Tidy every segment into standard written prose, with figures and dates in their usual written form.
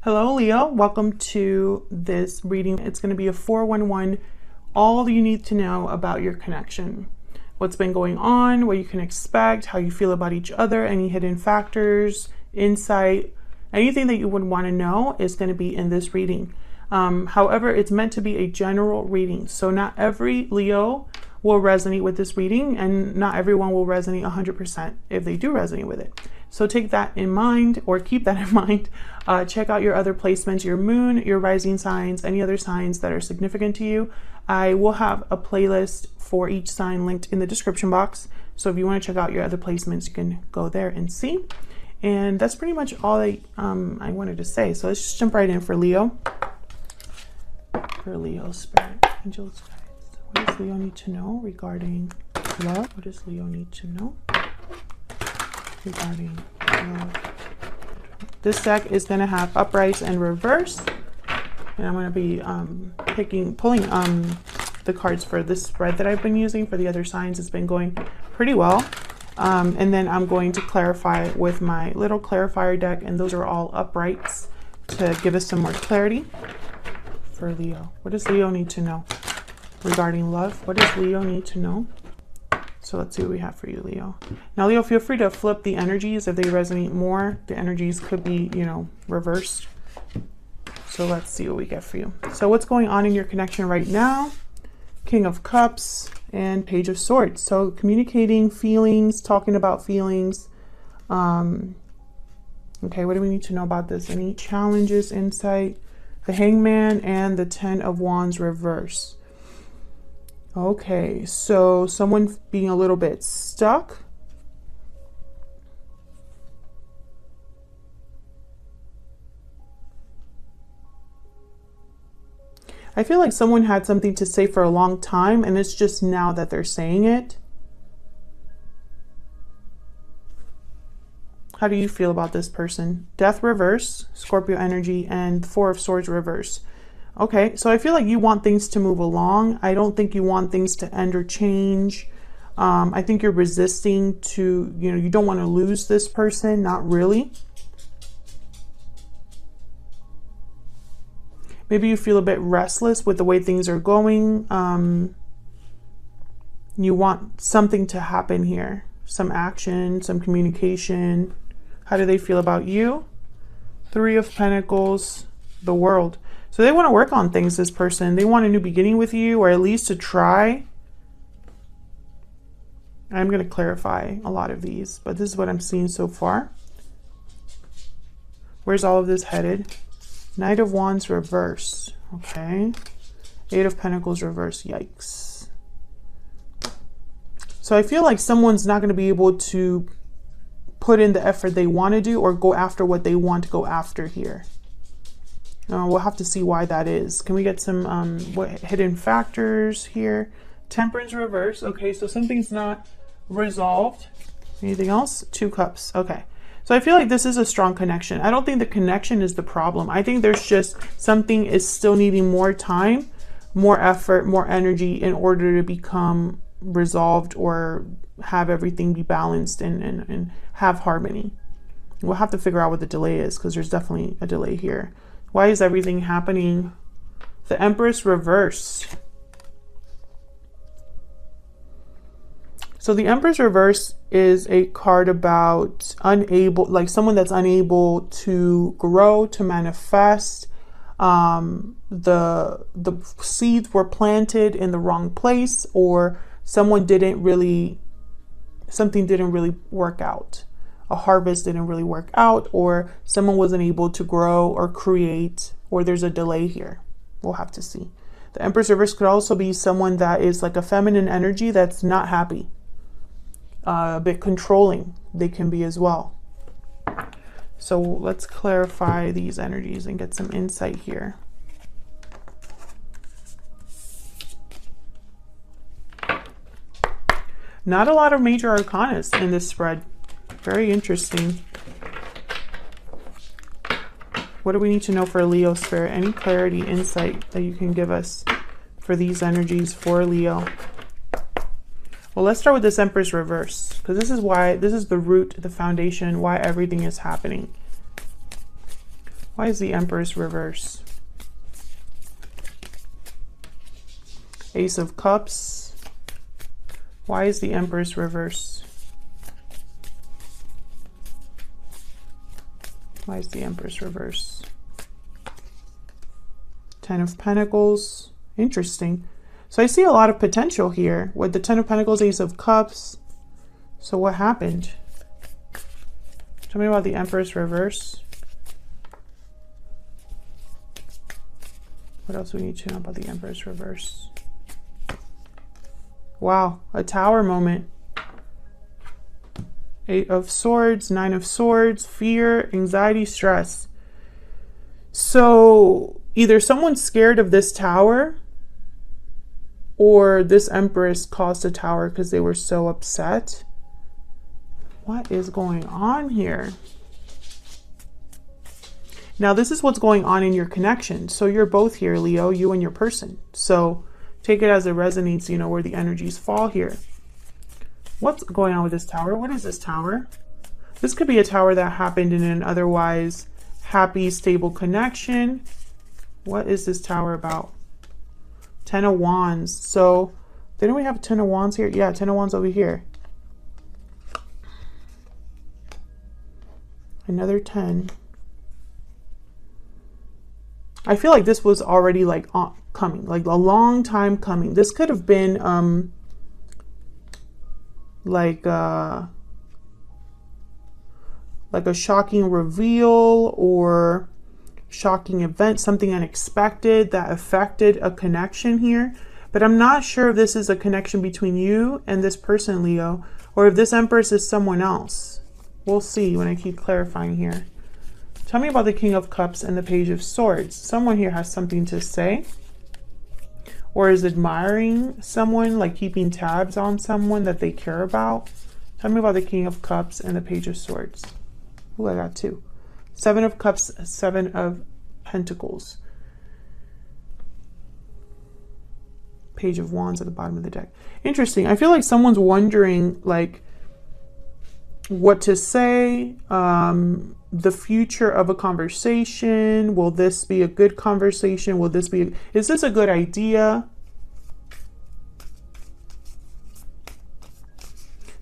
Hello, Leo. Welcome to this reading. It's going to be a 411, all you need to know about your connection. What's been going on, what you can expect, how you feel about each other, any hidden factors, insight, anything that you would want to know is going to be in this reading. However, it's meant to be a general reading. So not every Leo will resonate with this reading, and not everyone will resonate 100% if they do resonate with it. So take that in mind, or keep that in mind. Check out your other placements, your moon, your rising signs, any other signs that are significant to you. I will have a playlist for each sign linked in the description box. So if you want to check out your other placements, you can go there and see. And that's pretty much all I wanted to say. So let's just jump right in for Leo. For Leo, Spirit, Angels, guides. What does Leo need to know regarding love? What does Leo need to know regarding love? This deck is going to have uprights and reverse, and I'm going to be pulling the cards for this spread that I've been using for the other signs. It's been going pretty well, and then I'm going to clarify with my little clarifier deck, and those are all uprights to give us some more clarity for Leo. What does Leo need to know regarding love? What does Leo need to know? So let's see what we have for you, Leo. Now, Leo, feel free to flip the energies if they resonate more. The energies could be, reversed. So let's see what we get for you. So what's going on in your connection right now? King of Cups and Page of Swords. So communicating feelings, talking about feelings. Okay, what do we need to know about this? Any challenges, insight? The Hangman and the Ten of Wands reverse. Okay, so someone being a little bit stuck. I feel like someone had something to say for a long time, and it's just now that they're saying it. How do you feel about this person? Death reverse, Scorpio energy, and Four of Swords reverse. Okay, so I feel like you want things to move along. I don't think you want things to end or change. I think you're resisting to, you don't want to lose this person. Not really. Maybe you feel a bit restless with the way things are going. You want something to happen here. Some action, some communication. How do they feel about you? Three of Pentacles, the World. So they want to work on things, this person. They want a new beginning with you, or at least to try. I'm going to clarify a lot of these, but this is what I'm seeing so far. Where's all of this headed? Knight of Wands reverse. Okay. Eight of Pentacles reverse. Yikes. So I feel like someone's not going to be able to put in the effort they want to do or go after what they want to go after here. We'll have to see why that is. Can we get some hidden factors here? Temperance reverse. Okay, so something's not resolved. Anything else? Two Cups. Okay. So I feel like this is a strong connection. I don't think the connection is the problem. I think there's just something is still needing more time, more effort, more energy in order to become resolved or have everything be balanced and have harmony. We'll have to figure out what the delay is, because there's definitely a delay here. Why is everything happening? The Empress reverse. So the Empress reverse is a card about unable, like someone that's unable to grow, to manifest. The seeds were planted in the wrong place, or something didn't really work out. A harvest didn't really work out, or someone wasn't able to grow or create, or there's a delay here. We'll have to see. The Empress reverse could also be someone that is like a feminine energy that's not happy. A bit controlling they can be as well. So let's clarify these energies and get some insight here. Not a lot of major arcana in this spread. Very interesting. What do we need to know for Leo, Spirit? Any clarity, insight that you can give us for these energies for Leo? Well, let's start with this Empress reverse, because this is the root, the foundation, why everything is happening. Why is the Empress reverse? Ace of Cups. Why is the Empress reverse? Why is the Empress reverse? Ten of Pentacles. Interesting. So I see a lot of potential here with the Ten of Pentacles, Ace of Cups. So what happened? Tell me about the Empress reverse. What else do we need to know about the Empress reverse? Wow, a Tower moment. Eight of Swords, Nine of Swords, fear, anxiety, stress. So either someone's scared of this Tower, or this Empress caused a Tower because they were so upset. What is going on here? Now, this is what's going on in your connection. So you're both here, Leo, you and your person. So take it as it resonates, you know, where the energies fall here. What's going on with this Tower? What is this Tower? This could be a Tower that happened in an otherwise happy, stable connection. What is this Tower about? Ten of Wands. So didn't we have 10 of Wands here? Yeah, 10 of Wands over here. Another 10. I feel like this was already like coming, like a long time coming. This could have been like a shocking reveal or shocking event, something unexpected that affected a connection here. But I'm not sure if this is a connection between you and this person, Leo, or if this Empress is someone else. We'll see when I keep clarifying here. Tell me about the King of Cups and the Page of Swords. Someone here has something to say, or is admiring someone, like keeping tabs on someone that they care about. Tell me about the King of Cups and the Page of Swords. Oh, I got two. Seven of Cups, Seven of Pentacles. Page of Wands at the bottom of the deck. Interesting. I feel like someone's wondering, like, what to say, the future of a conversation. Will this be a good conversation? Will this be, is this a good idea?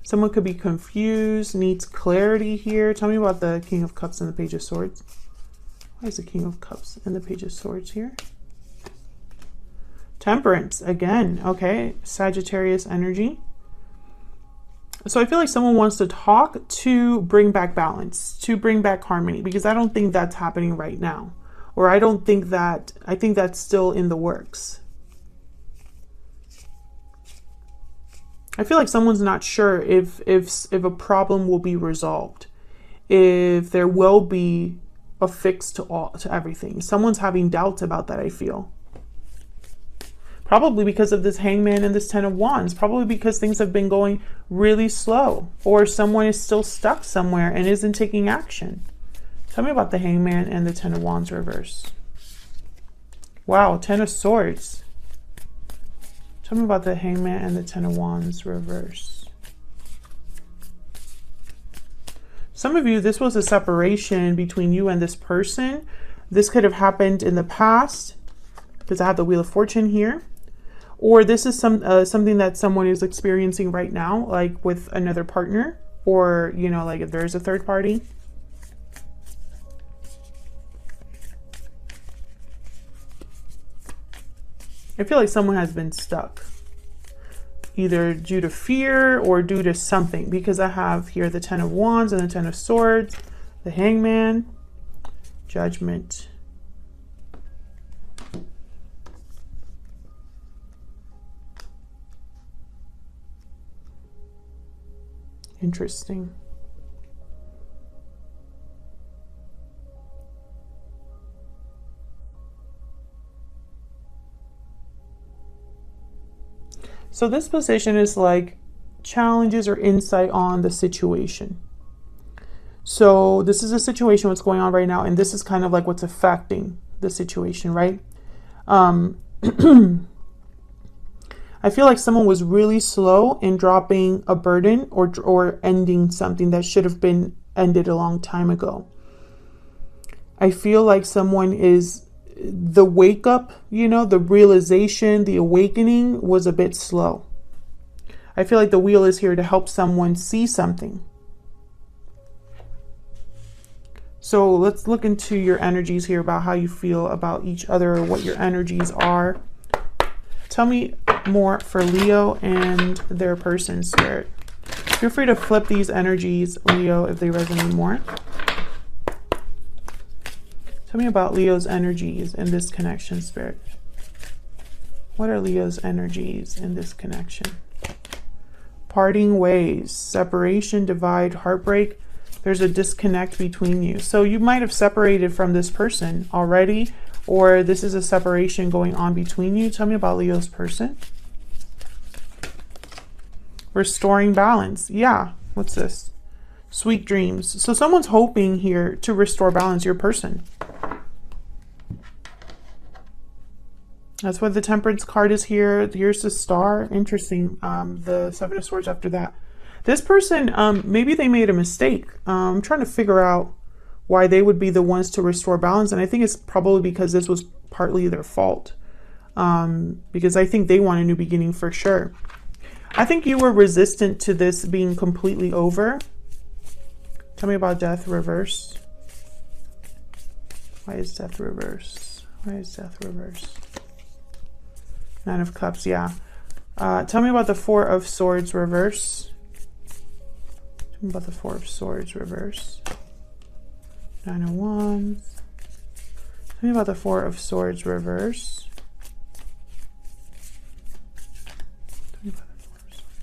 Someone could be confused, needs clarity here. Tell me about the King of Cups and the Page of Swords. Why is the King of Cups and the Page of Swords here? Temperance, again, okay. Sagittarius energy. So I feel like someone wants to talk to bring back balance, to bring back harmony, because I don't think that's happening right now. Or I don't think that, I think that's still in the works. I feel like someone's not sure if a problem will be resolved, if there will be a fix to everything. Someone's having doubts about that, I feel. Probably because of this Hangman and this Ten of Wands. Probably because things have been going really slow. Or someone is still stuck somewhere and isn't taking action. Tell me about the Hangman and the Ten of Wands reverse. Wow, Ten of Swords. Tell me about the Hangman and the Ten of Wands reverse. Some of you, this was a separation between you and this person. This could have happened in the past, because I have the Wheel of Fortune here. Or this is something that someone is experiencing right now, like with another partner, or, you know, like if there's a third party. I feel like someone has been stuck, either due to fear or due to something, because I have here the Ten of Wands and the Ten of Swords, the Hangman, Judgment. Interesting. So this position is like challenges or insight on the situation. So this is a situation, what's going on right now, and this is kind of like what's affecting the situation, right? I feel like someone was really slow in dropping a burden or ending something that should have been ended a long time ago. I feel like someone is, the wake up, you know, the realization, the awakening was a bit slow. I feel like the wheel is here to help someone see something. So let's look into your energies here about how you feel about each other, or what your energies are. Tell me more for Leo and their person, Spirit. Feel free to flip these energies, Leo, if they resonate more. Tell me about Leo's energies in this connection, Spirit. What are Leo's energies in this connection? Parting ways, separation, divide, heartbreak. There's a disconnect between you. So you might have separated from this person already, or this is a separation going on between you. Tell me about Leo's person. Restoring balance. Yeah. What's this? Sweet dreams. So someone's hoping here to restore balance, your person. That's what the Temperance card is here. Here's the Star. Interesting. The Seven of Swords after that. This person, maybe they made a mistake. I'm trying to figure out why they would be the ones to restore balance. And I think it's probably because this was partly their fault. Because I think they want a new beginning for sure. I think you were resistant to this being completely over. Tell me about Death reverse. Why is Death reverse? Why is Death reverse? Nine of Cups, yeah. Tell me about the Four of Swords reverse. Tell me about the Four of Swords reverse. Nine of Wands. Tell me about the Four of Swords reverse. Tell me about the Four of Swords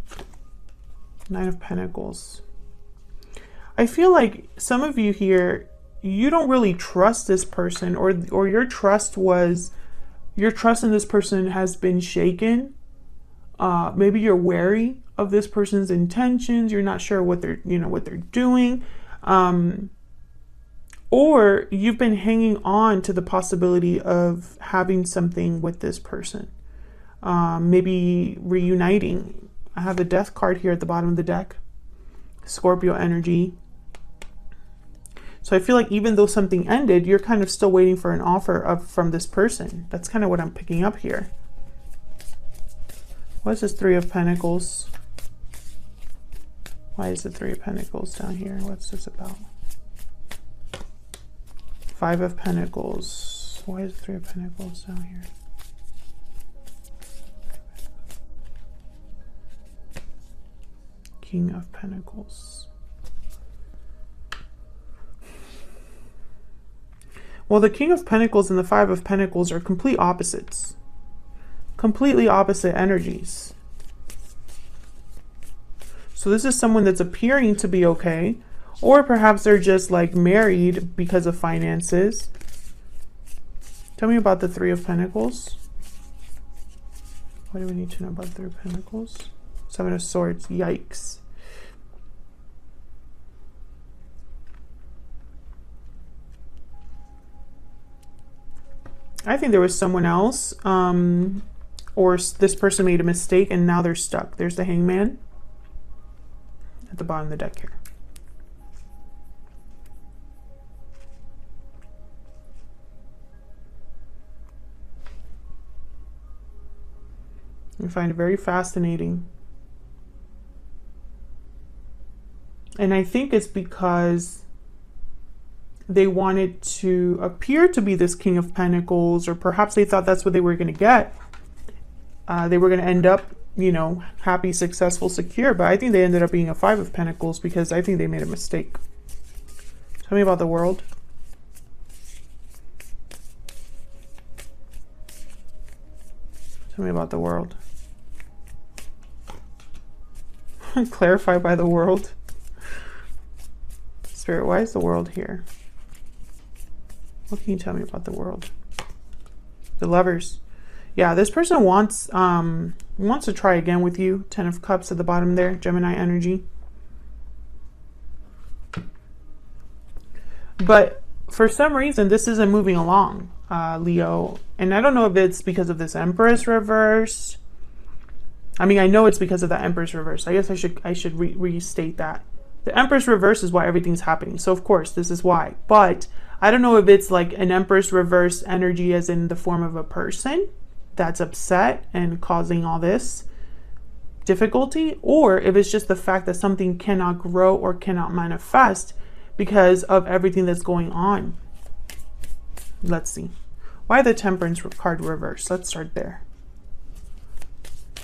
reverse. Nine of Pentacles. I feel like some of you here, you don't really trust this person, or your trust in this person has been shaken. Maybe you're wary of this person's intentions. You're not sure what they're doing. Or you've been hanging on to the possibility of having something with this person. Maybe reuniting. I have the Death card here at the bottom of the deck. Scorpio energy. So I feel like even though something ended, you're kind of still waiting for an offer from this person. That's kind of what I'm picking up here. What is this Three of Pentacles? Why is the Three of Pentacles down here? What's this about? Five of Pentacles. Why is the Three of Pentacles down here? King of Pentacles. Well, the King of Pentacles and the Five of Pentacles are complete opposites. Completely opposite energies. So this is someone that's appearing to be okay. Or perhaps they're just like married because of finances. Tell me about the Three of Pentacles. What do we need to know about the Three of Pentacles? Seven of Swords. Yikes. I think there was someone else, or this person made a mistake and now they're stuck. There's the Hangman at the bottom of the deck here. I find it very fascinating. And I think it's because they wanted to appear to be this King of Pentacles, or perhaps they thought that's what they were going to get. They were going to end up, you know, happy, successful, secure. But I think they ended up being a Five of Pentacles because I think they made a mistake. Tell me about the World. Tell me about the World. Clarify by the World. Spirit, why is the World here? What can you tell me about the World? The Lovers. Yeah, this person wants to try again with you. Ten of Cups at the bottom there. Gemini energy. But for some reason, this isn't moving along, Leo. And I don't know if it's because of this Empress reverse. I mean, I know it's because of the Empress reverse. I guess I should restate that. The Empress reverse is why everything's happening. So of course, this is why. But I don't know if it's like an Empress reverse energy as in the form of a person that's upset and causing all this difficulty, or if it's just the fact that something cannot grow or cannot manifest because of everything that's going on. Let's see. Why the Temperance card reverse? Let's start there.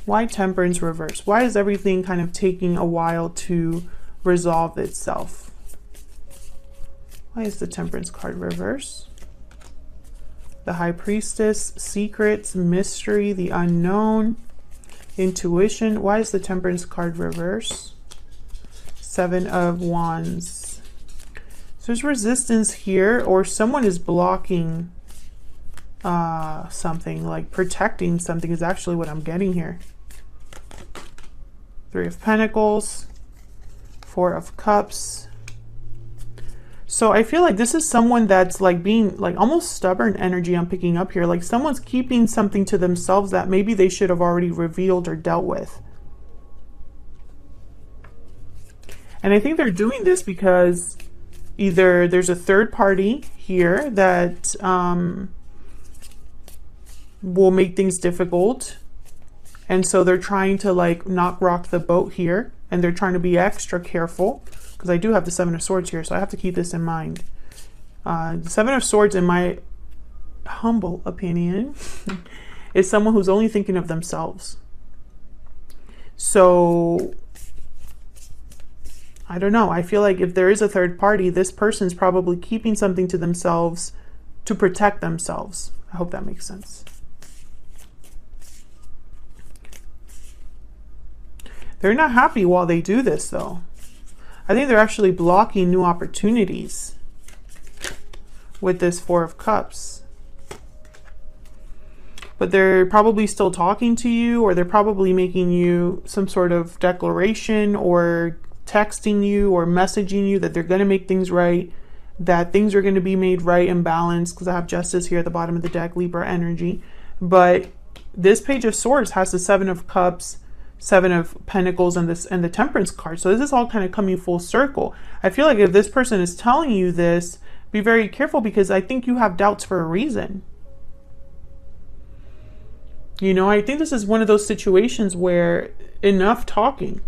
Why Temperance reverse? Why is everything kind of taking a while to resolve itself? Why is the Temperance card reverse? The High Priestess, secrets, mystery, the unknown, intuition. Why is the Temperance card reverse? 7 of Wands. So there's resistance here, or someone is blocking something, like protecting something is actually what I'm getting here. 3 of Pentacles, 4 of Cups. So I feel like this is someone that's like being like almost stubborn energy I'm picking up here. Like someone's keeping something to themselves that maybe they should have already revealed or dealt with. And I think they're doing this because either there's a third party here that will make things difficult. And so they're trying to like not rock the boat here. And they're trying to be extra careful. Because I do have the 7 of Swords here, so I have to keep this in mind. The 7 of Swords, in my humble opinion, is someone who's only thinking of themselves. So, I don't know. I feel like if there is a third party, this person's probably keeping something to themselves to protect themselves. I hope that makes sense. They're not happy while they do this, though. I think they're actually blocking new opportunities with this 4 of Cups. But they're probably still talking to you, or they're probably making you some sort of declaration, or texting you or messaging you that they're going to make things right, that things are going to be made right and balanced, because I have Justice here at the bottom of the deck, Libra energy. But this Page of Swords has the 7 of Cups, 7 of Pentacles, and the Temperance card. So this is all kind of coming full circle. I feel like if this person is telling you this, be very careful, because I think you have doubts for a reason. You know, I think this is one of those situations where enough talking,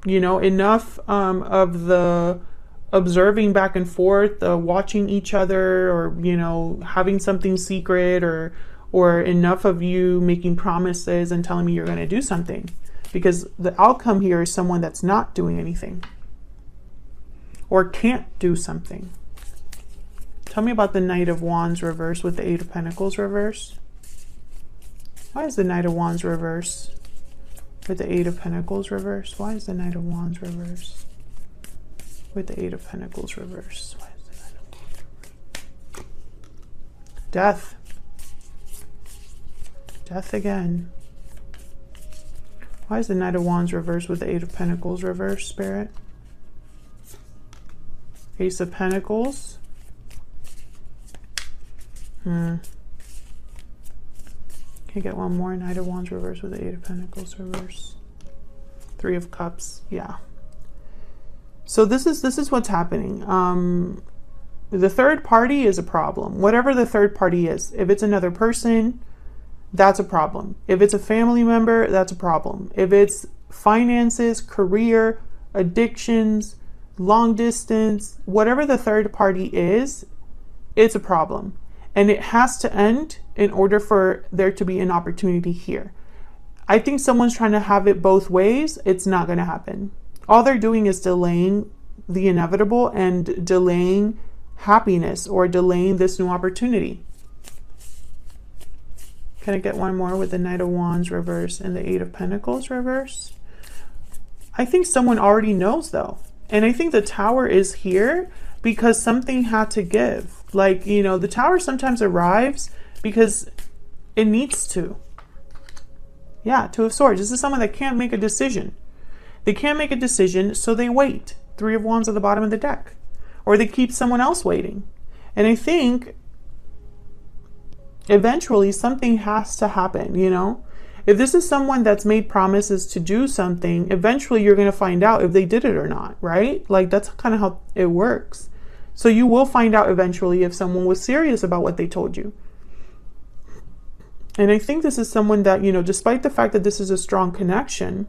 you know, enough of the observing back and forth, watching each other, or, you know, having something secret, or enough of you making promises and telling me you're going to do something. Because the outcome here is someone that's not doing anything or can't do something. Tell me about the Knight of Wands reverse with the 8 of Pentacles reverse. Why is the Knight of Wands reverse with the 8 of Pentacles reverse? Why is the Knight of Wands reverse with the 8 of Pentacles reverse? Why is the Knight of Wands reverse? Death. Death again. Why is the Knight of Wands reversed with the 8 of Pentacles reverse, Spirit? Ace of Pentacles. Can I get one more? Knight of Wands reversed with the 8 of Pentacles reverse. 3 of Cups. Yeah. So this is what's happening. The third party is a problem. Whatever the third party is. If it's another person, that's a problem. If it's a family member, that's a problem. If it's finances, career, addictions, long distance, whatever the third party is, it's a problem. And it has to end in order for there to be an opportunity here. I think someone's trying to have it both ways. It's not going to happen. All they're doing is delaying the inevitable and delaying happiness, or delaying this new opportunity. Can I get one more with the Knight of Wands reverse and the 8 of Pentacles reverse? I think someone already knows, though. And I think the Tower is here because something had to give. Like, you know, the Tower sometimes arrives because it needs to. Yeah, 2 of Swords. This is someone that can't make a decision. They can't make a decision, so they wait. 3 of Wands at the bottom of the deck. Or they keep someone else waiting. And I think eventually something has to happen, you know? If this is someone that's made promises to do something, eventually you're going to find out if they did it or not, right? Like that's kind of how it works. So you will find out eventually if someone was serious about what they told you. And I think this is someone that, you know, despite the fact that this is a strong connection,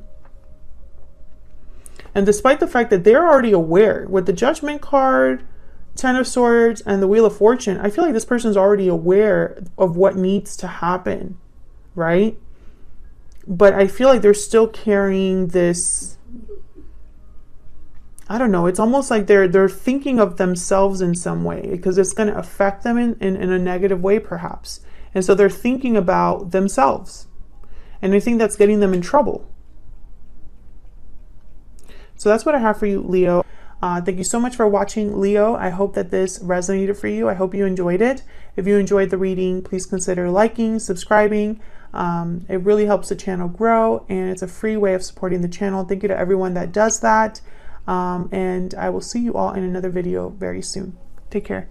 and despite the fact that they're already aware with the Judgment card, Ten of Swords, and the Wheel of Fortune, I feel like this person's already aware of what needs to happen, right? But I feel like they're still carrying this, I don't know, it's almost like they're thinking of themselves in some way because it's going to affect them in a negative way perhaps. And so they're thinking about themselves. And I think that's getting them in trouble. So that's what I have for you, Leo. Thank you so much for watching, Leo. I hope that this resonated for you. I hope you enjoyed it. If you enjoyed the reading, please consider liking, subscribing. It really helps the channel grow, and it's a free way of supporting the channel. Thank you to everyone that does that. And I will see you all in another video very soon. Take care.